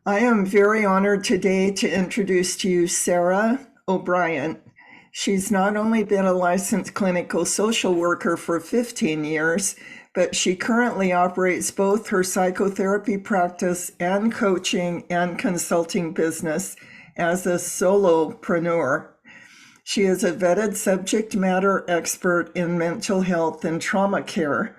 I am very honored today to introduce to you Sarah O'Brien. She's not only been a licensed clinical social worker for 15 years, but she currently operates both her psychotherapy practice and coaching and consulting business as a solopreneur. She is a vetted subject matter expert in mental health and trauma care.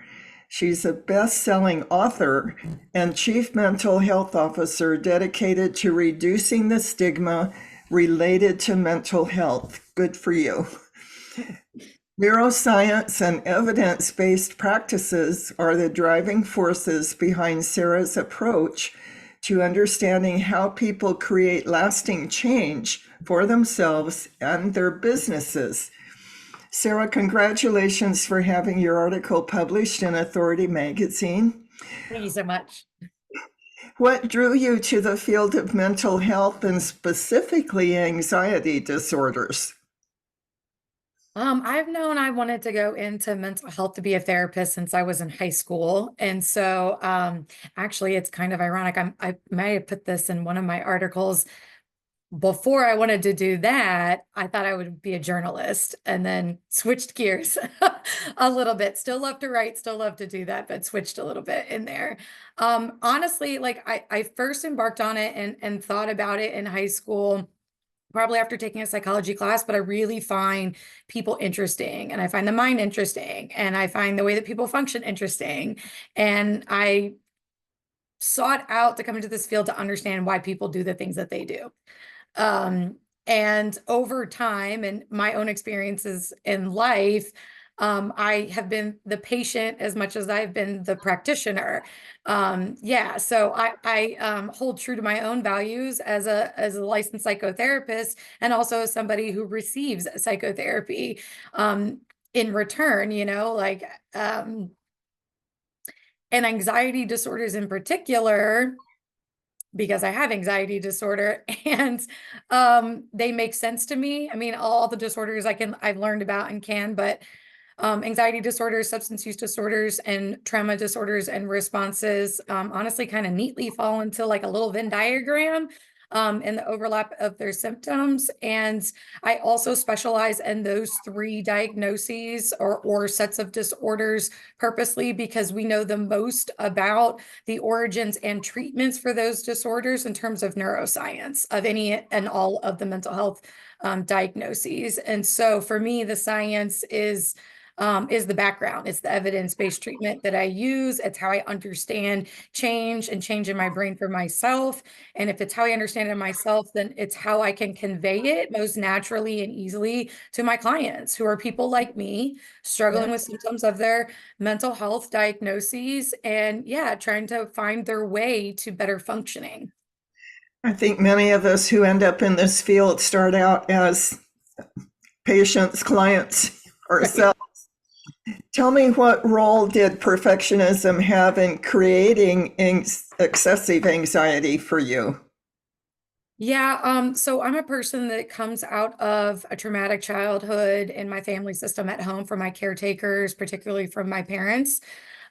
She's a best-selling author and chief mental health officer dedicated to reducing the stigma related to mental health. Good for you. Neuroscience and evidence-based practices are the driving forces behind Sarah's approach to understanding how people create lasting change for themselves and their businesses. Sarah, congratulations for having your article published in Authority Magazine. Thank you so much. What drew you to the field of mental health and specifically anxiety disorders? I've known I wanted to go into mental health to be a therapist since I was in high school. And so actually it's kind of ironic. I may have put this in one of my articles. Before I wanted to do that, I thought I would be a journalist and then switched gears a little bit. Still love to write, still love to do that, but switched a little bit in there. Honestly, like I first embarked on it and thought about it in high school, probably after taking a psychology class, but I really find people interesting and I find the mind interesting and I find the way that people function interesting. And I sought out to come into this field to understand why people do the things that they do. And over time and my own experiences in life, I have been the patient as much as I've been the practitioner. Yeah, so I hold true to my own values as a licensed psychotherapist and also as somebody who receives psychotherapy in return, and anxiety disorders in particular because I have anxiety disorder and they make sense to me. I mean, all the disorders I've learned about and but anxiety disorders, substance use disorders, and trauma disorders and responses honestly kind of neatly fall into like a little Venn diagram in the overlap of their symptoms. And I also specialize in those three diagnoses or sets of disorders purposely because we know the most about the origins and treatments for those disorders in terms of neuroscience of any and all of the mental health diagnoses. And so for me, the science is the background. It's the evidence-based treatment that I use. It's how I understand change and change in my brain for myself. And if it's how I understand it myself, then it's how I can convey it most naturally and easily to my clients who are people like me, struggling with symptoms of their mental health diagnoses and yeah, trying to find their way to better functioning. I think many of us who end up in this field start out as patients, clients, ourselves. Tell me, what role did perfectionism have in creating excessive anxiety for you? Yeah, so I'm a person that comes out of a traumatic childhood in my family system at home from my caretakers, particularly from my parents,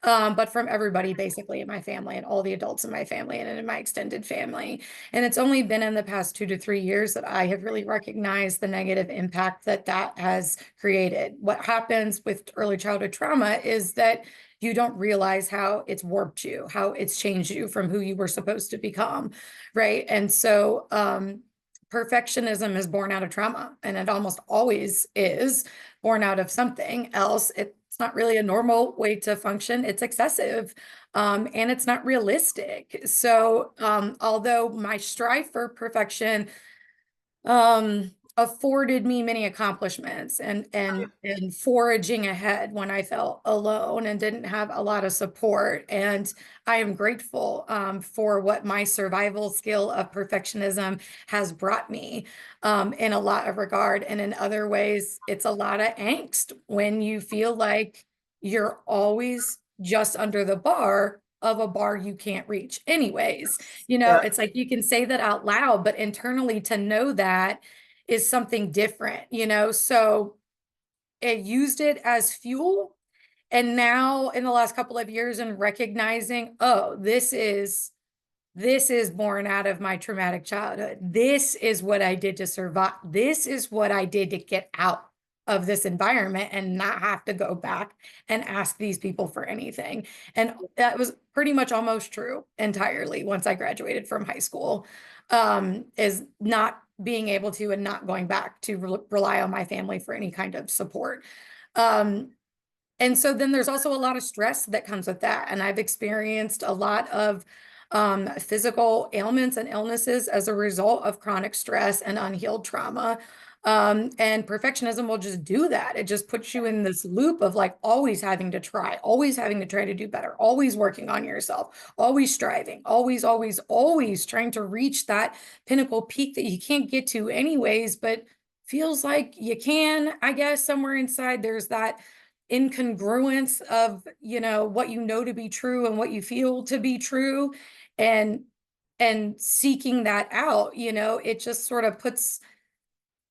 but from everybody basically in my family and all the adults in my family and in my extended family. And it's only been in the past 2 to 3 years that I have really recognized the negative impact that that has created. What happens with early childhood trauma is that you don't realize how it's warped you, how it's changed you from who you were supposed to become, right? And so perfectionism is born out of trauma, and it almost always is born out of something else. It's not really a normal way to function. It's excessive, and it's not realistic. So although my strive for perfection afforded me many accomplishments and foraging ahead when I felt alone and didn't have a lot of support. And I am grateful for what my survival skill of perfectionism has brought me in a lot of regard. And in other ways, it's a lot of angst when you feel like you're always just under the bar of a bar you can't reach anyways. Yeah. It's like you can say that out loud, but internally to know that is something different, so it used it as fuel. And now in the last couple of years and recognizing, oh, this is this is born out of my traumatic childhood. This is what I did to survive. This is what I did to get out of this environment and not have to go back and ask these people for anything. And that was pretty much almost true entirely once I graduated from high school, is not being able to and not going back to rely on my family for any kind of support. And so then there's also a lot of stress that comes with that. And I've experienced a lot of physical ailments and illnesses as a result of chronic stress and unhealed trauma. And perfectionism will just do that. It just puts you in this loop of like always having to try, always having to try to do better, always working on yourself, always striving, always, always, always trying to reach that pinnacle peak that you can't get to anyways, but feels like you can, I guess, somewhere inside there's that incongruence of, you know, what you know to be true and what you feel to be true, and seeking that out, you know, it just sort of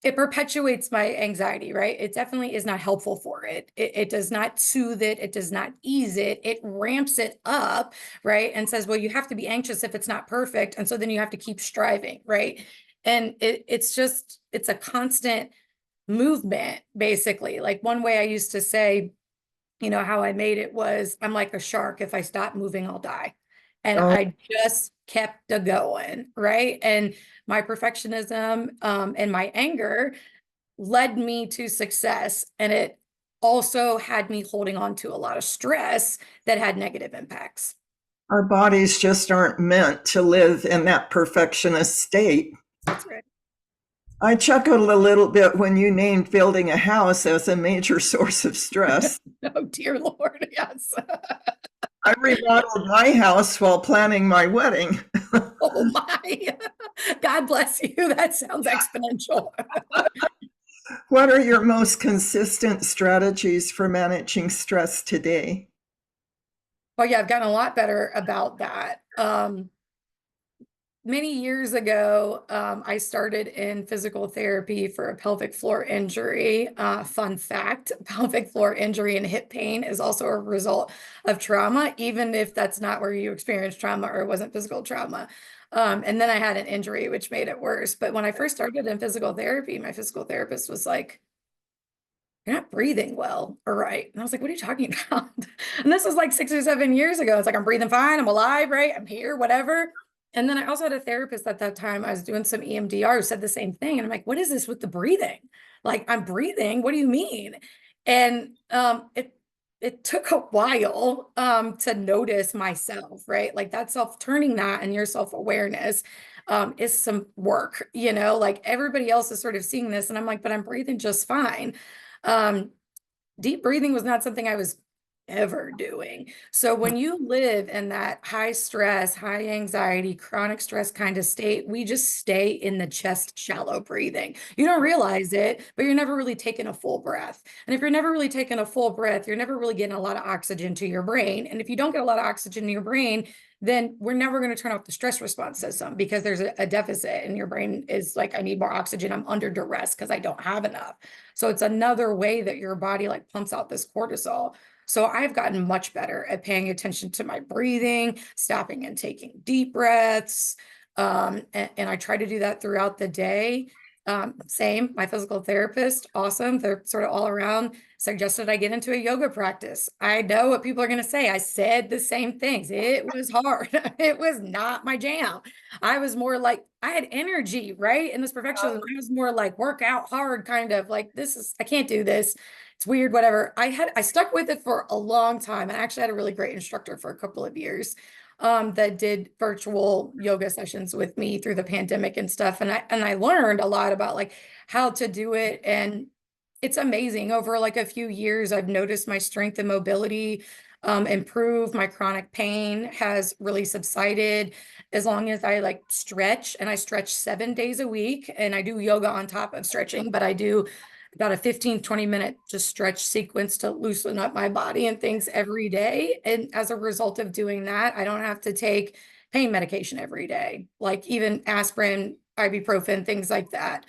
it perpetuates my anxiety, right? It definitely is not helpful for it. It does not soothe it. It does not ease it. It ramps it up, right? And says, well, you have to be anxious if it's not perfect. And so then you have to keep striving, right? And it's a constant movement, basically. Like one way I used to say, you know, how I made it was, I'm like a shark. If I stop moving, I'll die. And Oh, I just kept a going, right? And my perfectionism and my anger led me to success. And it also had me holding on to a lot of stress that had negative impacts. our bodies just aren't meant to live in that perfectionist state. That's right. I chuckled a little bit when you named building a house as a major source of stress. Oh, dear Lord. Yes. I remodeled my house while planning my wedding. Oh, my. God bless you. That sounds exponential. What are your most consistent strategies for managing stress today? Well, yeah, I've gotten a lot better about that. Many years ago, I started in physical therapy for a pelvic floor injury. Fun fact, pelvic floor injury and hip pain is also a result of trauma, even if that's not where you experienced trauma or it wasn't physical trauma. And then I had an injury, which made it worse. But when I first started in physical therapy, my physical therapist was like, "You're not breathing well or right." And I was like, "What are you talking about?" And this was like 6 or 7 years ago. It's like, I'm breathing fine. I'm alive, right? I'm here, whatever. And then I also had a therapist at that time. I was doing some EMDR who said the same thing. And I'm like, what is this with the breathing? Like, I'm breathing. What do you mean? And it took a while to notice myself, right? Like that turning that and your self-awareness is some work, you know, like everybody else is sort of seeing this. And I'm like, but I'm breathing just fine. Um, Deep breathing was not something I was ever doing. So when you live in that high stress, high anxiety, chronic stress kind of state, we just stay in the chest shallow breathing. You don't realize it, but you're never really taking a full breath. And if you're never really taking a full breath, you're never really getting a lot of oxygen to your brain. And if you don't get a lot of oxygen to your brain, then we're never going to turn off the stress response system because there's a deficit and your brain is like, I need more oxygen. I'm under duress because I don't have enough. So it's another way that your body like pumps out this cortisol. So I've gotten much better at paying attention to my breathing, stopping and taking deep breaths. And I try to do that throughout the day. Same, my physical therapist, awesome. They're sort of all around, suggested I get into a yoga practice. I know what people are going to say. I said the same things. It was hard. It was not my jam. I was more like, I had energy, right? In this perfectionism, I was more like work out hard, kind of like, I can't do this. It's weird, whatever. I stuck with it for a long time and actually had a really great instructor for a couple of years that did virtual yoga sessions with me through the pandemic and stuff. And I learned a lot about like how to do it. And it's amazing. Over like a few years, I've noticed my strength and mobility improve. My chronic pain has really subsided as long as I like stretch, and I stretch 7 days a week, and I do yoga on top of stretching, but I do about a 15-20 minute just stretch sequence to loosen up my body and things every day. And as a result of doing that, I don't have to take pain medication every day, like even aspirin, ibuprofen, things like that.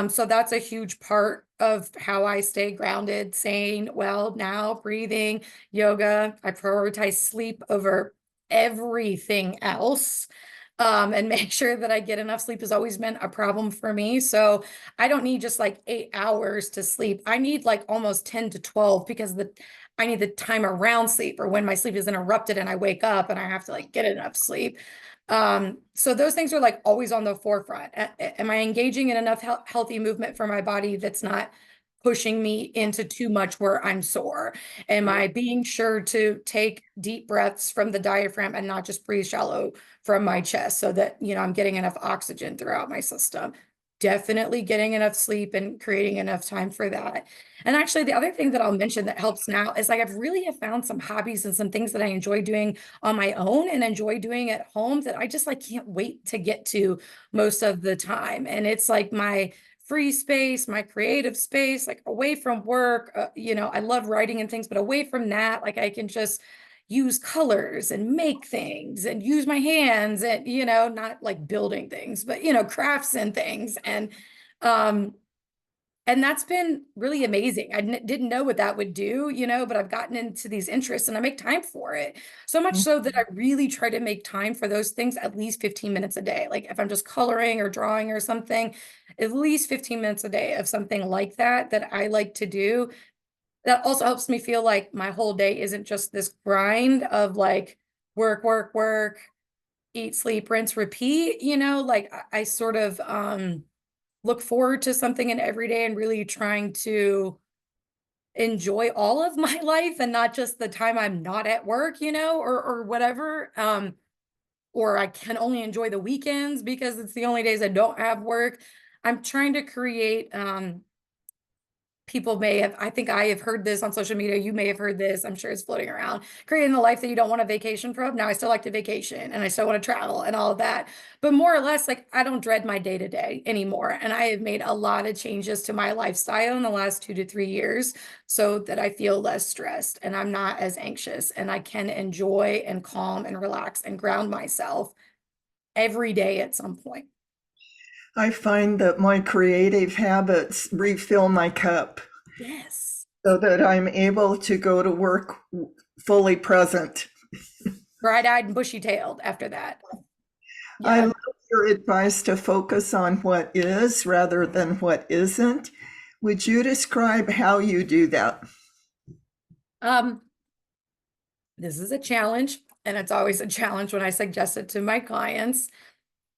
So that's a huge part of how I stay grounded, sane, well, now breathing, yoga. I prioritize sleep over everything else. and make sure that I get enough sleep has always been a problem for me. So I don't need just like 8 hours to sleep. I need like almost 10 to 12 because I need the time around sleep or when my sleep is interrupted and I wake up and I have to like get enough sleep. So those things are like always on the forefront. Am I engaging in enough healthy movement for my body that's not pushing me into too much where I'm sore? Am I being sure to take deep breaths from the diaphragm and not just breathe shallow from my chest so that, I'm getting enough oxygen throughout my system? Definitely getting enough sleep and creating enough time for that. And actually, the other thing that I'll mention that helps now is like I've really have found some hobbies and some things that I enjoy doing on my own and enjoy doing at home that I just like can't wait to get to most of the time. And it's like my free space, my creative space, like away from work. I love writing and things, but away from that, like I can just use colors and make things and use my hands and, not like building things, but, crafts and things. Um, and that's been really amazing. I didn't know what that would do, but I've gotten into these interests and I make time for it. So much so that I really try to make time for those things at least 15 minutes a day. Like if I'm just coloring or drawing or something, at least 15 minutes a day of something like that I like to do. That also helps me feel like my whole day isn't just this grind of like work, work, work, eat, sleep, rinse, repeat, like I sort of look forward to something in every day and really trying to enjoy all of my life and not just the time I'm not at work, or whatever. Or I can only enjoy the weekends because it's the only days I don't have work. I'm trying to create people may have, I think I have heard this on social media. You may have heard this. I'm sure it's floating around. Creating the life that you don't want a vacation from. Now I still like to vacation and I still want to travel and all of that. But more or less, like I don't dread my day to day anymore. And I have made a lot of changes to my lifestyle in the last 2 to 3 years so that I feel less stressed and I'm not as anxious and I can enjoy and calm and relax and ground myself every day at some point. I find that my creative habits refill my cup Yes. so that I'm able to go to work fully present. Bright-eyed and bushy-tailed after that. I Yeah. love your advice to focus on what is rather than what isn't. Would you describe how you do that? Um, this is a challenge, and it's always a challenge when I suggest it to my clients.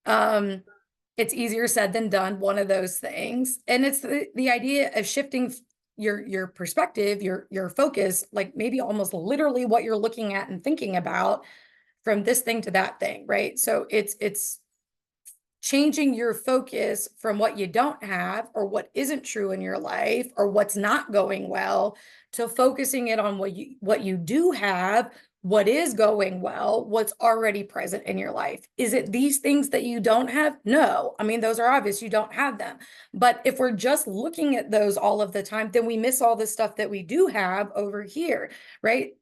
Um, it's easier said than done, one of those things. And it's the idea of shifting your perspective, your focus, like maybe almost literally what you're looking at and thinking about from this thing to that thing, right? So it's changing your focus from what you don't have or what isn't true in your life or what's not going well to focusing it on what you do have, what is going well, what's already present in your life. Is it these things that you don't have? No. I mean, those are obvious. You don't have them. But if we're just looking at those all of the time, then we miss all the stuff that we do have over here, right?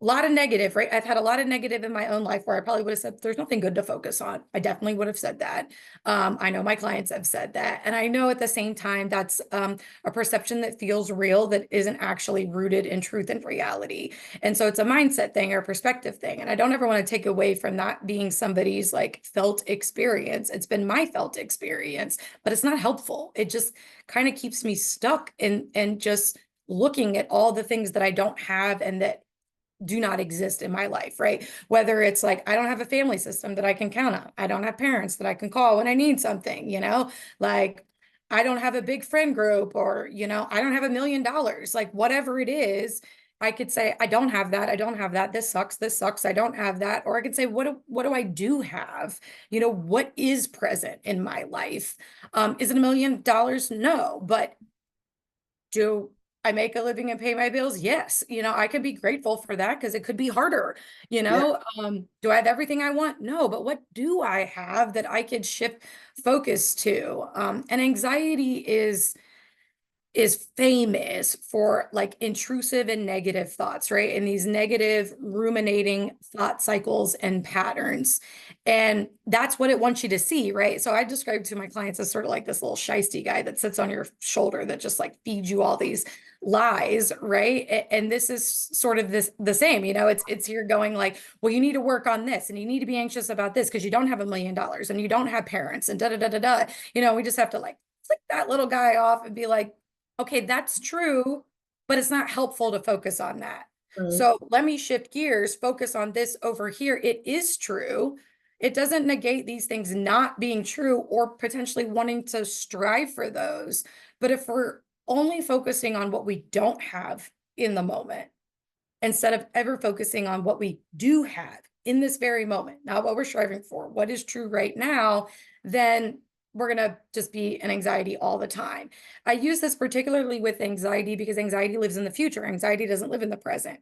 A lot of negative, right? I've had a lot of negative in my own life where I probably would have said, there's nothing good to focus on. I definitely would have said that. I know my clients have said that. And I know at the same time, that's a perception that feels real that isn't actually rooted in truth and reality. And so it's a mindset thing or a perspective thing. And I don't ever want to take away from that being somebody's like felt experience. It's been my felt experience, but it's not helpful. It just kind of keeps me stuck and just looking at all the things that I don't have and that do not exist in my life, right? Whether it's like, I don't have a family system that I can count on. I don't have parents that I can call when I need something, like I don't have a big friend group or, I don't have $1 million, like whatever it is, I could say, I don't have that. I don't have that. This sucks. This sucks. I don't have that. Or I could say, what do I do have? What is present in my life? Is it $1 million? No, but do I make a living and pay my bills? Yes. I could be grateful for that because it could be harder, Yeah. Do I have everything I want? No, but what do I have that I could shift focus to? And anxiety is famous for like intrusive and negative thoughts, right? And these negative ruminating thought cycles and patterns. And that's what it wants you to see, right? So I describe to my clients as sort of like this little shisty guy that sits on your shoulder that just like feeds you all these lies, right? And this is sort of the same, it's here going like, well, you need to work on this and you need to be anxious about this because you don't have $1 million and you don't have parents and da da da da da. We just have to like flick that little guy off and be like, okay, that's true, but it's not helpful to focus on that. Right. So let me shift gears, focus on this over here. It is true. It doesn't negate these things not being true or potentially wanting to strive for those. But if we're only focusing on what we don't have in the moment, instead of ever focusing on what we do have in this very moment, not what we're striving for, what is true right now, then we're going to just be in anxiety all the time. I use this particularly with anxiety because anxiety lives in the future. Anxiety doesn't live in the present.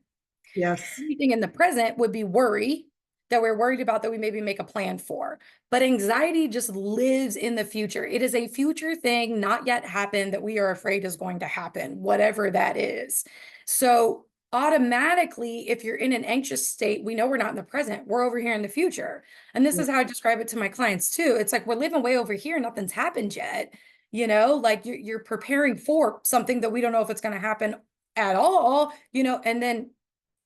Yes. Anything in the present would be worry that we're worried about that we maybe make a plan for. But anxiety just lives in the future. It is a future thing not yet happened that we are afraid is going to happen, whatever that is. So automatically, if you're in an anxious state, we know we're not in the present. We're over here in the future. And this is how I describe it to my clients too. It's like we're living way over here. Nothing's happened yet. Like you're preparing for something that we don't know if it's going to happen at all, and then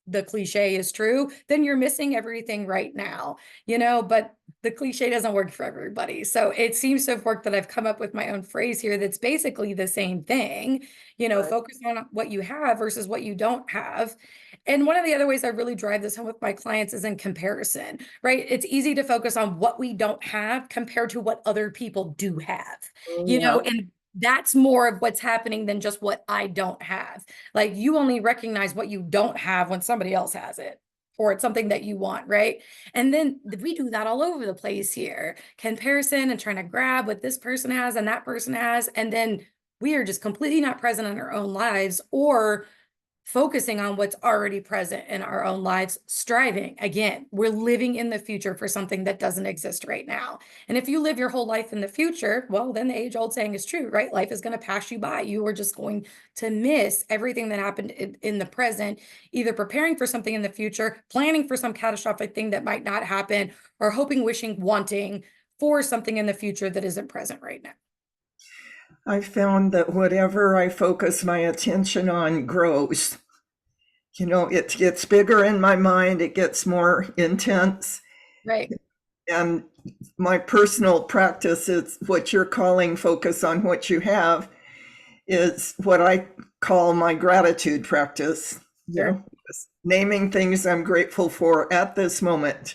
the cliche is true, then you're missing everything right now, but the cliche doesn't work for everybody. So it seems to have worked that I've come up with my own phrase here that's basically the same thing, Right. focus on what you have versus what you don't have. And one of the other ways I really drive this home with my clients is in comparison, right? It's easy to focus on what we don't have compared to what other people do have, Yeah. and that's more of what's happening than just what I don't have. Like you only recognize what you don't have when somebody else has it or it's something that you want, right? And then we do that all over the place here. Comparison and trying to grab what this person has and that person has. And then we are just completely not present in our own lives or focusing on what's already present in our own lives, striving. Again, we're living in the future for something that doesn't exist right now. And if you live your whole life in the future, well, then the age-old saying is true, right? Life is going to pass you by. You are just going to miss everything that happened in the present, either preparing for something in the future, planning for some catastrophic thing that might not happen, or hoping, wishing, wanting for something in the future that isn't present right now. I found that whatever I focus my attention on grows. It gets bigger in my mind, it gets more intense. Right. And my personal practice is what you're calling focus on what you have, is what I call my gratitude practice. Sure. Naming things I'm grateful for at this moment.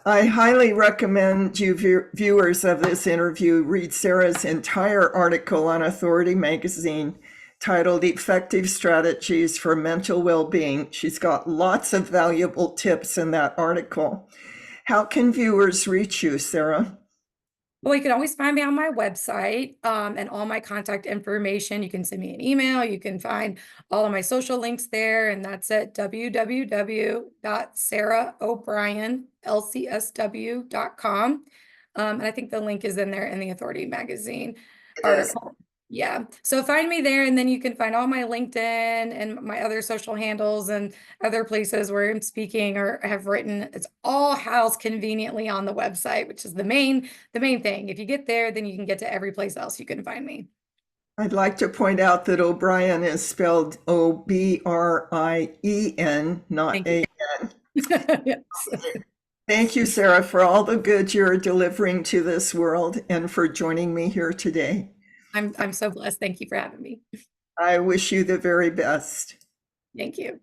I highly recommend you viewers of this interview read Sarah's entire article on Authority Magazine titled Effective Strategies for Mental Well-Being. She's got lots of valuable tips in that article. How can viewers reach you, Sarah? Well, you can always find me on my website and all my contact information. You can send me an email. You can find all of my social links there. And that's at www.sarahobrienlcsw.com. And I think the link is in there in the Authority Magazine article. Yeah. So find me there, and then you can find all my LinkedIn and my other social handles and other places where I'm speaking or have written. It's all housed conveniently on the website, which is the main thing. If you get there, then you can get to every place else you can find me. I'd like to point out that O'Brien is spelled Obrien, not A-N. Yes. Thank you, Sarah, for all the good you're delivering to this world and for joining me here today. I'm so blessed. Thank you for having me. I wish you the very best. Thank you.